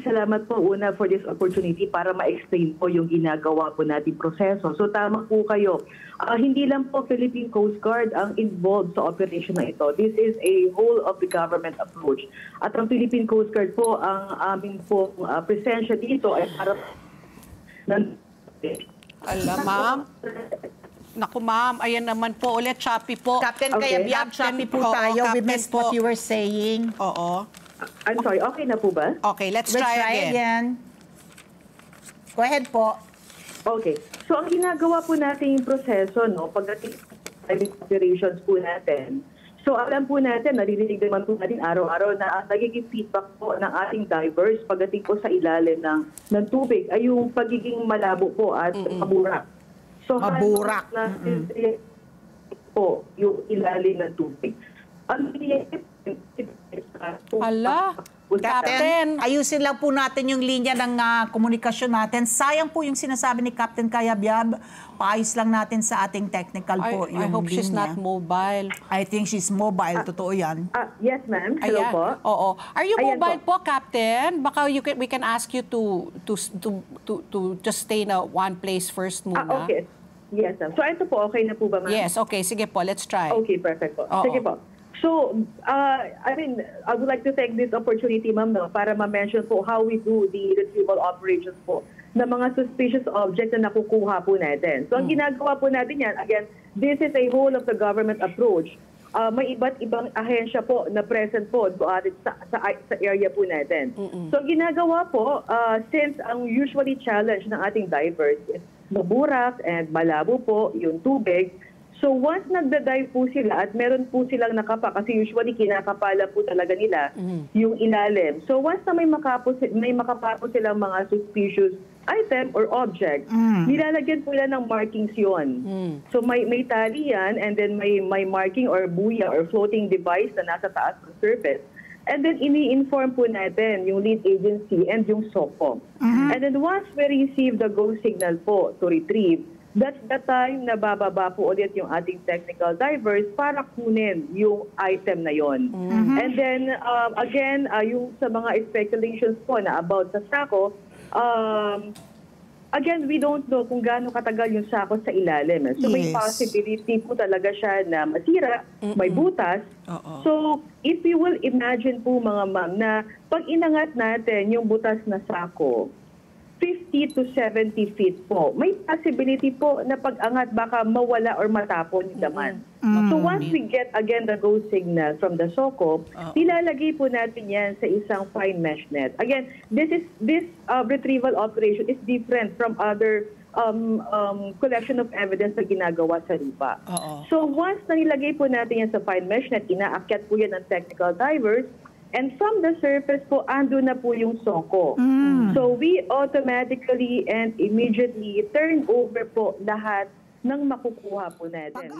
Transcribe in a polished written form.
maraming salamat po una for this opportunity para ma-explain po yung ginagawa po nating proseso. So tama po kayo. Hindi lang po Philippine Coast Guard ang involved sa operation na ito. This is a whole of the government approach. At ang Philippine Coast Guard po, ang aming po presensya dito ay para... Ma'am? Naku, ma'am, ayan naman po ulit, choppy po. Captain Cayabyab, choppy po tayo. We missed what you were saying. Oo. I'm sorry, okay na po ba? Okay, let's try again. Go ahead po. Okay. So, ang ginagawa po natin yung proseso, no, pagdating sa operations po natin, so alam po natin, naririnig naman po natin araw-araw na nagiging feedback po ng ating divers pagdating po sa ilalim ng tubig ay yung pagiging malabo po at maburak. So, maburak. Po, yung ilalim ng tubig. Hala, Captain, ayusin lang po natin yung linya ng komunikasyon natin. Sayang po yung sinasabi ni Captain Cayabyab. Paayos lang natin sa ating technical po yung I hope linya. she's not mobile. I think she's mobile. Totoo yan. Yes, ma'am. Hello po. Oo. Are you Ayan mobile po, Captain? Baka we can ask you to just stay in one place first muna. Okay. Yes, ma'am. So ito po, okay na po ba, ma'am? Yes, okay. Sige po, let's try. Okay, perfect po. Sige po. So, I would like to take this opportunity, ma'am, no, para ma-mention po how we do the retrieval operations po ng mga suspicious objects na nakukuha po natin. So, ang ginagawa po natin yan, again, this is a whole of the government approach. May iba't ibang ahensya po na present po sa area po natin. So, ang ginagawa po, since ang usually challenge ng ating divers is maburak and malabo po yung tubig, so once nagda-dive po sila at meron po silang nakapa, kasi usually kinakapala po talaga nila yung ilalim. So once na may makapa po silang mga suspicious item or object, nilalagyan po nila ng markings yun. So may tali yan and then may marking or buya or floating device na nasa taas ng surface. And then ini-inform po natin yung lead agency and yung SOCO. And then once we receive the go signal po to retrieve, that's the time na bababa po ulit yung ating technical divers para kunin yung item na yon. And then, again, yung sa mga speculations po na about sa sako, again, we don't know kung gaano katagal yung sako sa ilalim. So may possibility po talaga siya na masira, may butas. So if you will imagine po mga ma'am na pag inangat natin yung butas na sako, 50 to 70 feet po. May possibility po na pag-angat baka mawala or matapon yung laman. So once we get again the go signal from the SOCO, nilalagay po natin yan sa isang fine mesh net. Again, this retrieval operation is different from other collection of evidence na ginagawa sa lupa. So once na nilagay po natin yan sa fine mesh net, inaakyat po yan ng technical divers. And from the surface po, ando na po yung SOCO. So we automatically and immediately turn over po lahat ng makukuha po natin.